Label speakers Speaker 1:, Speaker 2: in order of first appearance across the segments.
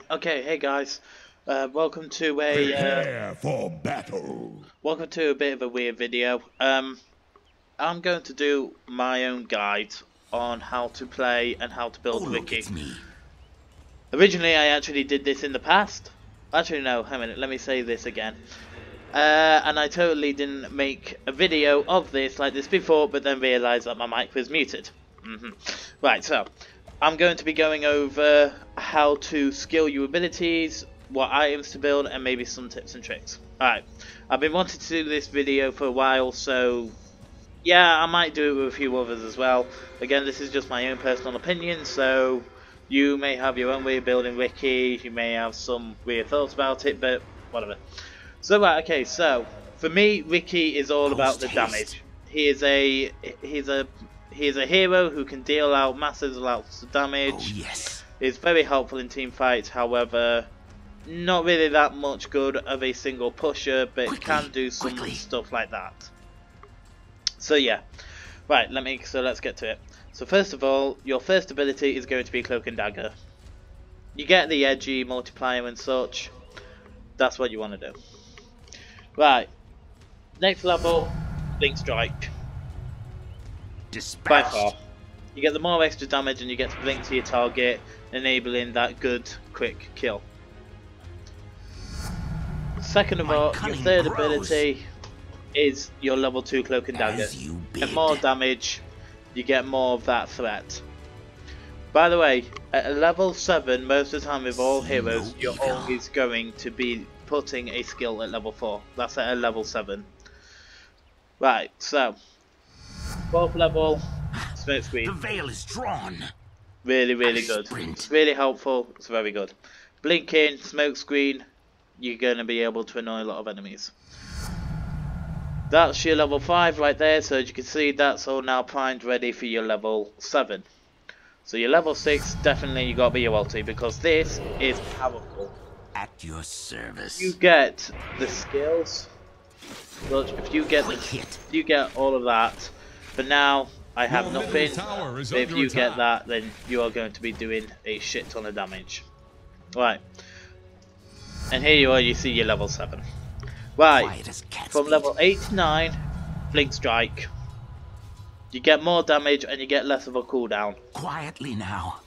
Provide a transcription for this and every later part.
Speaker 1: Okay, hey guys, welcome to
Speaker 2: Prepare for battle.
Speaker 1: welcome to a bit of a weird video. I'm going to do my own guide on how to play and how to
Speaker 2: Oh,
Speaker 1: build
Speaker 2: look,
Speaker 1: Riki.
Speaker 2: it's me.
Speaker 1: Originally, I actually did this in the past. Actually, no, hang on a minute, let me say this again. And I totally didn't make a video of this like this before, but then realised that my mic was muted. Right, so I'm going to be going over how to skill your abilities, what items to build, and maybe some tips and tricks. Alright, I've been wanting to do this video for a while, so yeah, I might do it with a few others as well. Again, this is just my own personal opinion, so you may have your own way of building Riki, you may have some weird thoughts about it, but whatever. So right, okay, so for me, Riki is all about the damage. He is a hero who can deal out massive amounts of damage.
Speaker 2: Oh, yes.
Speaker 1: Is very helpful in team fights, however, not really that much good of a single pusher, but can do some stuff like that. So yeah, right. Let's get to it. So first of all, your first ability is going to be Cloak and Dagger. You get the edgy multiplier and such. That's what you want to do. Right. Next level, Blink Strike. By far. You get the more extra damage and you get to blink to your target, enabling that good, quick kill. Second of all, your third ability is your level 2 Cloak and Dagger. You get more damage, you get more of that threat. By the way, at a level 7, most of the time with all heroes, you're always going to be putting a skill at level 4. That's at a level 7. Right, so 4th level, Smoke Screen.
Speaker 2: The veil is drawn.
Speaker 1: Really good. It's really helpful. It's very good. Blinking, Smoke Screen. You're going to be able to annoy a lot of enemies. That's your level 5 right there. So as you can see, that's all now primed, ready for your level 7. So your level 6, definitely you got to be your ulti, because this is powerful.
Speaker 2: At your service.
Speaker 1: You get the skills. Look, if you get all of that. For now, I have nothing. If you get that, then you are going to be doing a shit ton of damage. Right. And here you are, you see your level 7. Right. From level 8 to 9, Blink Strike. You get more damage and you get less of a cooldown.
Speaker 2: Quietly now.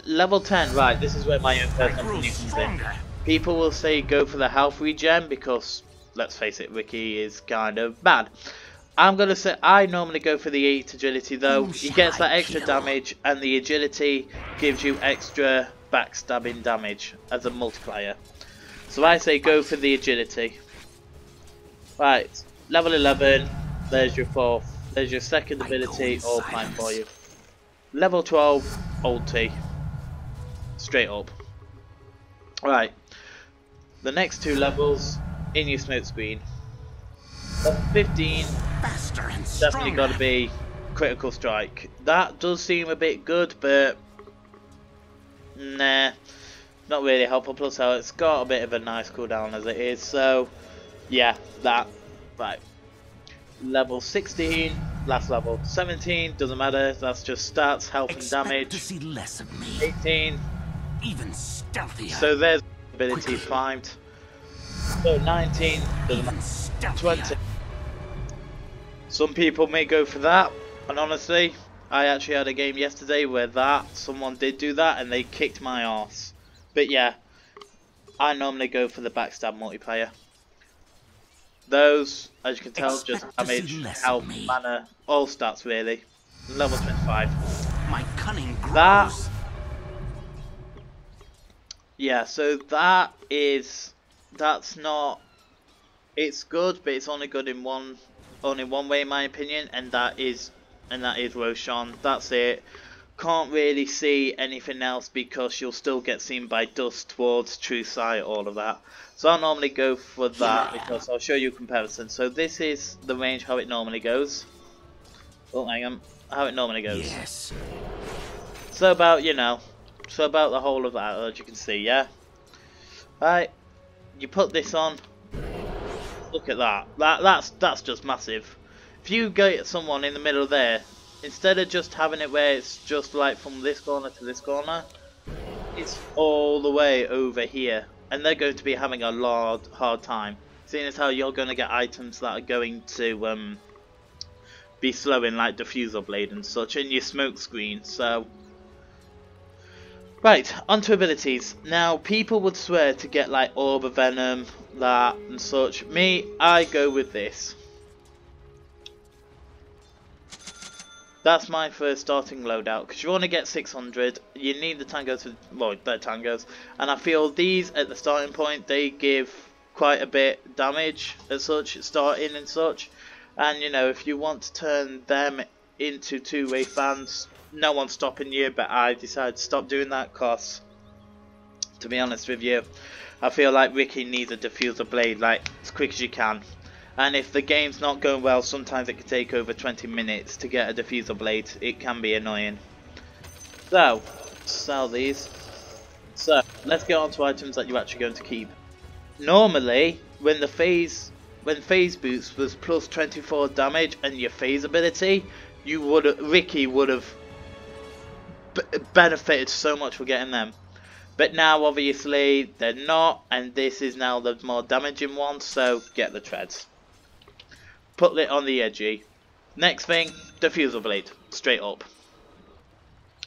Speaker 1: Level 10, right, this is where my own personal opinion comes in. People will say go for the health regen because, let's face it, Riki is kind of bad. I'm going to say I normally go for the 8 agility though. He gets that extra damage and the agility gives you extra backstabbing damage as a multiplier. So I say go for the agility. Right, level 11, there's your 4th. There's your second ability, all primed for you. Level 12, ulti. Straight up. Right, the next 2 levels in your Smoke Screen. Level 15, definitely got to be Critical Strike. That does seem a bit good, but nah, not really helpful. Plus, it's got a bit of a nice cooldown as it is. So, yeah, that. Right. Level 16, last level. 17, doesn't matter. That's just stats, health, and damage.
Speaker 2: To see less of me.
Speaker 1: 18,
Speaker 2: even stealthier.
Speaker 1: So there's ability primed. So 19, doesn't matter. 20. Some people may go for that, and honestly, I actually had a game yesterday where someone did do that and they kicked my ass. But yeah, I normally go for the backstab multiplayer. Those, as you can tell, just damage, health, mana, all stats really. Level 25.
Speaker 2: My cunning grows.
Speaker 1: Yeah, so that's not, it's good, but it's only good in one way in my opinion, and that is Roshan. That's it. Can't really see anything else because you'll still get seen by dust towards true sight, all of that. So I'll normally go for that because I'll show you a comparison. So this is the range how it normally goes. Oh, hang on. How it normally goes.
Speaker 2: Yes.
Speaker 1: So about, so about the whole of that, as you can see, yeah? Right. You put this on. Look at that. That's just massive. If you get someone in the middle there, instead of just having it where it's just like from this corner to this corner, it's all the way over here, and they're going to be having a hard time, seeing as how you're going to get items that are going to be slowing, like diffuser blade and such, and your smoke screen. So right, onto abilities. Now people would swear to get like orb of venom, that and such. Me, I go with this. That's my first starting loadout, because you want to get 600, you need the tangos, well, they're tangos, and I feel these at the starting point, they give quite a bit damage as such, starting and such, and you know, if you want to turn them into two-way fans, no one's stopping you, but I decided to stop doing that, because, to be honest with you, I feel like Riki needs a diffuser blade, like, as quick as you can. And if the game's not going well, sometimes it can take over 20 minutes to get a diffuser blade. It can be annoying. So, sell these. So, let's get on to items that you're actually going to keep. Normally, when phase boost was plus 24 damage and your phase ability, Riki would have benefited so much for getting them. But now, obviously, they're not, and this is now the more damaging one, so get the treads. Put it on the edgy. Next thing, diffuser blade, straight up.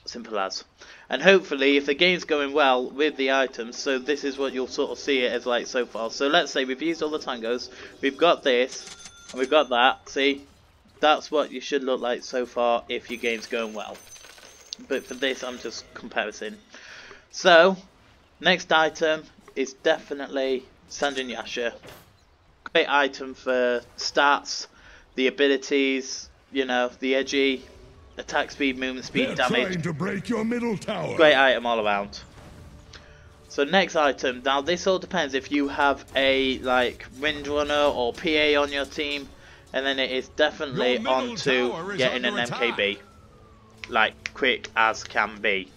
Speaker 1: Simple as. And hopefully, if the game's going well with the items, so this is what you'll sort of see it as like so far. So let's say we've used all the tangos, we've got this, and we've got that. See, that's what you should look like so far if your game's going well. But for this, I'm just comparing. So, next item is definitely Sanjin Yasha. Great item for stats, the abilities, you know, the edgy, attack speed, movement speed, damage.
Speaker 3: Trying to break your middle tower.
Speaker 1: Great item all around. So next item, now this all depends if you have a like Windrunner or PA on your team, and then it is definitely on to getting an MKB, like quick as can be.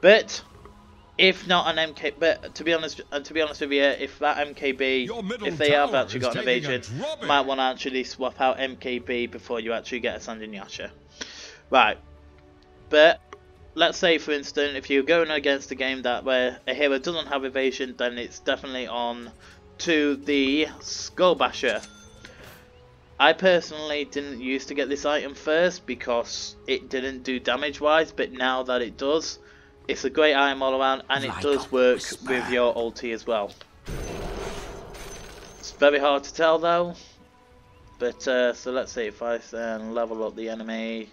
Speaker 1: But if not an MK, but to be honest with you, if that MKB, if they have actually got an evasion, you might want to actually swap out MKB before you actually get a Sanjin Yasha. Right, but let's say for instance, if you're going against a game that where a hero doesn't have evasion, then it's definitely on to the Skull Basher. I personally didn't used to get this item first because it didn't do damage wise, but now that it does, it's a great item all around, and it does work with your ulti as well. It's very hard to tell though, but so let's see if I then level up the enemy.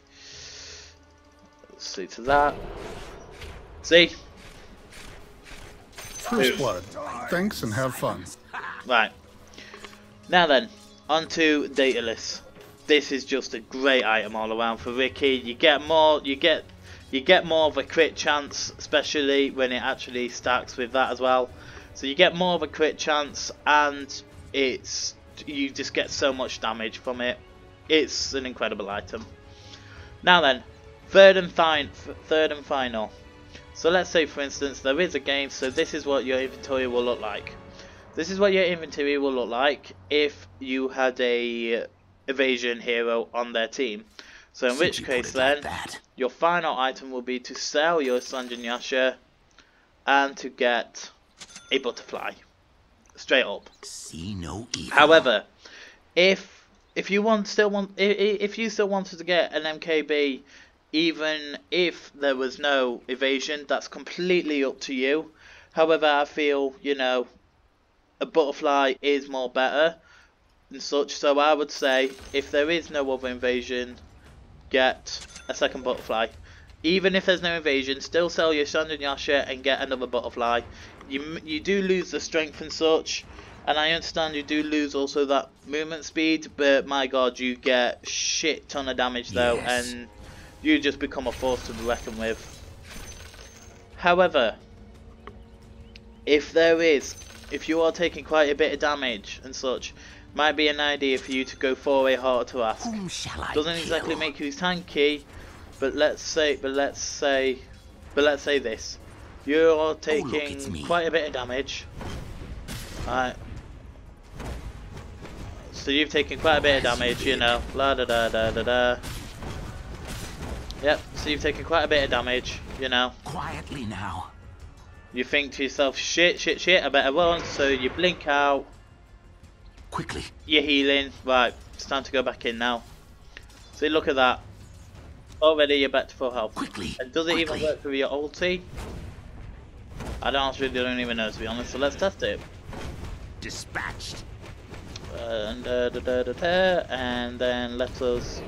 Speaker 1: Let's see to that. See?
Speaker 3: First blood. Thanks and have fun.
Speaker 1: Right. Now then, onto Dataless. This is just a great item all around for Riki. You get more of a crit chance, especially when it actually stacks with that as well. So you get more of a crit chance, and you just get so much damage from it. It's an incredible item. Now then, third and final. So let's say for instance there is a game, so this is what your inventory will look like. This is what your inventory will look like if you had a evasion hero on their team. So in which case then, your final item will be to sell your Sanjin Yasha and to get a butterfly. Straight up.
Speaker 2: See no evil.
Speaker 1: However, if you still wanted to get an MKB, even if there was no evasion, that's completely up to you. However, I feel, you know, a butterfly is more better and such, so I would say if there is no other invasion, get a second butterfly. Even if there's no invasion, still sell your Sanjin Yasha and get another butterfly. You do lose the strength and such, and I understand you do lose also that movement speed, but my god, you get shit ton of damage though, and you just become a force to be reckoned with. However, if you are taking quite a bit of damage and such, might be an idea for you to go for a Heart to Ask. Doesn't exactly make you tanky, but let's say this. You're taking quite a bit of damage. Alright. So you've taken quite a bit of damage, you know. La da da da da da. Yep, so you've taken quite a bit of damage, you know.
Speaker 2: Quietly now.
Speaker 1: You think to yourself, shit, shit, shit, I better run. So you blink out.
Speaker 2: Quickly.
Speaker 1: You're healing. Right, it's time to go back in now. See, look at that. Already you're back to full health.
Speaker 2: Quickly.
Speaker 1: And does it even work with your ulti? I don't even know, to be honest. So let's test it.
Speaker 2: Dispatched.
Speaker 1: And then let us.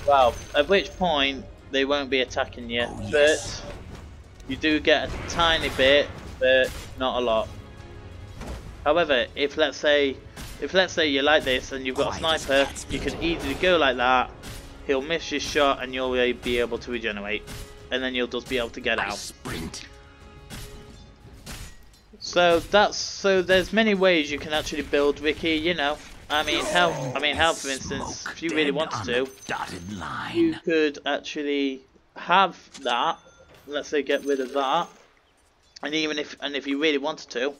Speaker 1: Wow. At which point they won't be attacking you,
Speaker 2: Oh, yes.
Speaker 1: but you do get a tiny bit, but not a lot. However, if let's say you're like this and you've got a sniper, you can easily go like that. He'll miss your shot and you'll be able to regenerate, and then you'll just be able to get out.
Speaker 2: Sprint.
Speaker 1: So there's many ways you can actually build Riki. You know, I mean health for instance. If you really wanted to,
Speaker 2: Dotted line.
Speaker 1: you could actually have that. Let's say get rid of that, and if you really wanted to,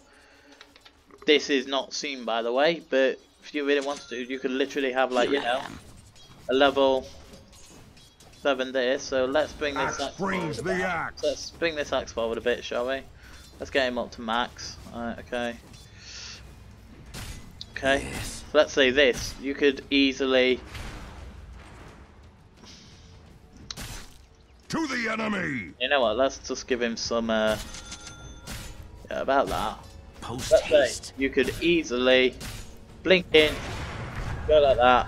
Speaker 1: this is not seen by the way, but if you really wanted to, you could literally have like, you know, a level 7 there. So let's bring this axe forward a bit. Let's bring this axe forward a bit, shall we? Let's get him up to max. Alright, okay. Okay.
Speaker 2: Yes.
Speaker 1: So let's say this. You could easily.
Speaker 3: To the enemy!
Speaker 1: You know what? Let's just give him some. Yeah, about that.
Speaker 2: Post
Speaker 1: Let's say
Speaker 2: haste.
Speaker 1: you could easily blink in, go like that,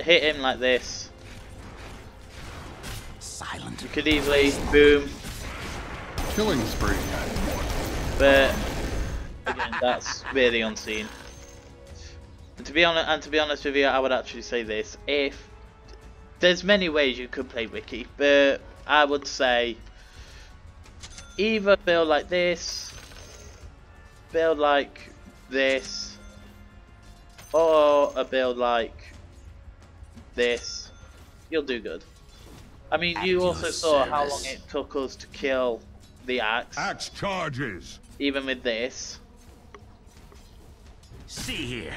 Speaker 1: hit him like this.
Speaker 2: Silent.
Speaker 1: You could easily boom,
Speaker 3: Killing spree.
Speaker 1: but again, that's really unseen. And to be honest with you, I would actually say this: if there's many ways you could play Riki, but I would say either build like this, build like this, or a build like this. You'll do good. I mean, you also saw how long it took us to kill the axe,
Speaker 3: Axe charges.
Speaker 1: even with this.
Speaker 2: See here.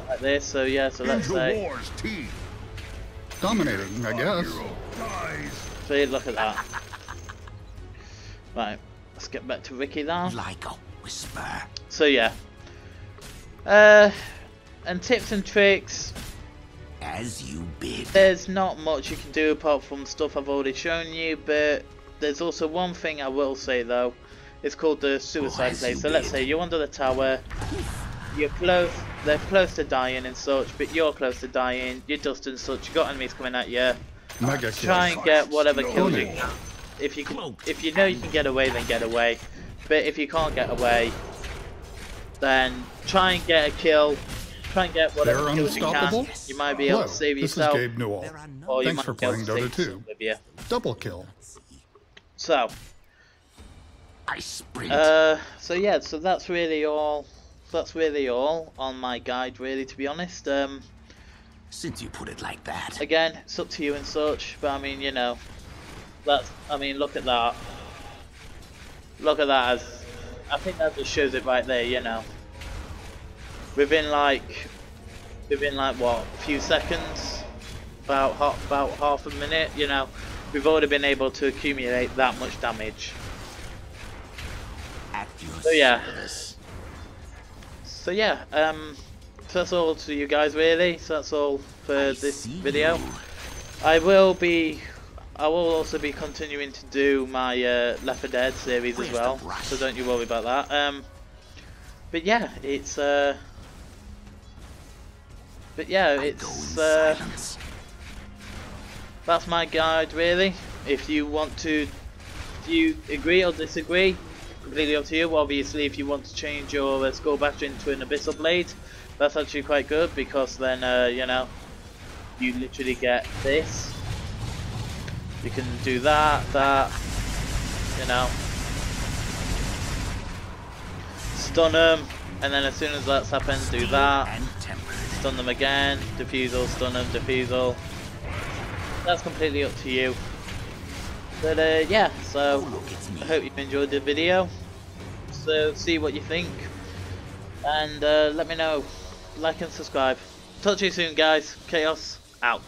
Speaker 1: Like this, so yeah, so let's
Speaker 3: Into
Speaker 1: say.
Speaker 3: war's teeth.
Speaker 4: Dominating, I guess.
Speaker 3: Hero dies.
Speaker 1: See, look at that. Right, let's get back to Riki now.
Speaker 2: Like a whisper.
Speaker 1: So yeah. And tips and tricks.
Speaker 2: As you bid.
Speaker 1: There's not much you can do apart from stuff I've already shown you, but there's also one thing I will say though. It's called the suicide play. So let's say you're under the tower, you're close, they're close to dying and such, but you're close to dying, you're dust and such, you got enemies coming at you.
Speaker 4: Mega
Speaker 1: Try
Speaker 4: kill.
Speaker 1: and get whatever kills you can. If you know you can get away, then get away. But if you can't get away, then try and get a kill. Try and get whatever
Speaker 4: They're
Speaker 1: kills you can.
Speaker 4: unstoppable?
Speaker 1: You might be able
Speaker 4: Hello,
Speaker 1: to save
Speaker 4: this
Speaker 1: yourself,
Speaker 4: is Gabe Newell.
Speaker 1: or you
Speaker 4: Thanks
Speaker 1: might
Speaker 4: for
Speaker 1: be able
Speaker 4: playing
Speaker 1: to
Speaker 4: Dota
Speaker 1: take
Speaker 4: 2.
Speaker 1: some with you.
Speaker 4: Double kill.
Speaker 1: So,
Speaker 2: I sprint.
Speaker 1: so yeah, so that's really all. That's really all on my guide, really, to be honest.
Speaker 2: Since you put it like that.
Speaker 1: Again, it's up to you and such, but I mean, you know, look at that. Look at that. I think that just shows it right there, you know. Within like what, a few seconds, about half a minute, you know, we've already been able to accumulate that much damage.
Speaker 2: At your
Speaker 1: So yeah.
Speaker 2: service.
Speaker 1: So yeah, so that's all to you guys really. So that's all for this
Speaker 2: See
Speaker 1: video.
Speaker 2: you.
Speaker 1: I will also be continuing to do my Left 4 Dead series as
Speaker 2: Where's
Speaker 1: well.
Speaker 2: the brush?
Speaker 1: So don't you worry about that. But yeah, it's
Speaker 2: I go in silence.
Speaker 1: that's my guide really. If you agree or disagree, completely up to you. Obviously, if you want to change your skull basher into an abyssal blade, that's actually quite good because then you know, you literally get this. You can do that, you know, stun them, and then as soon as that's happened, do that.
Speaker 2: And tempered.
Speaker 1: Stun them again, defusal, stun them, defusal. That's completely up to you. But yeah, so
Speaker 2: Oh, look, it's me.
Speaker 1: I hope you enjoyed the video. So see what you think, and let me know. Like and subscribe. Talk to you soon, guys. Chaos out.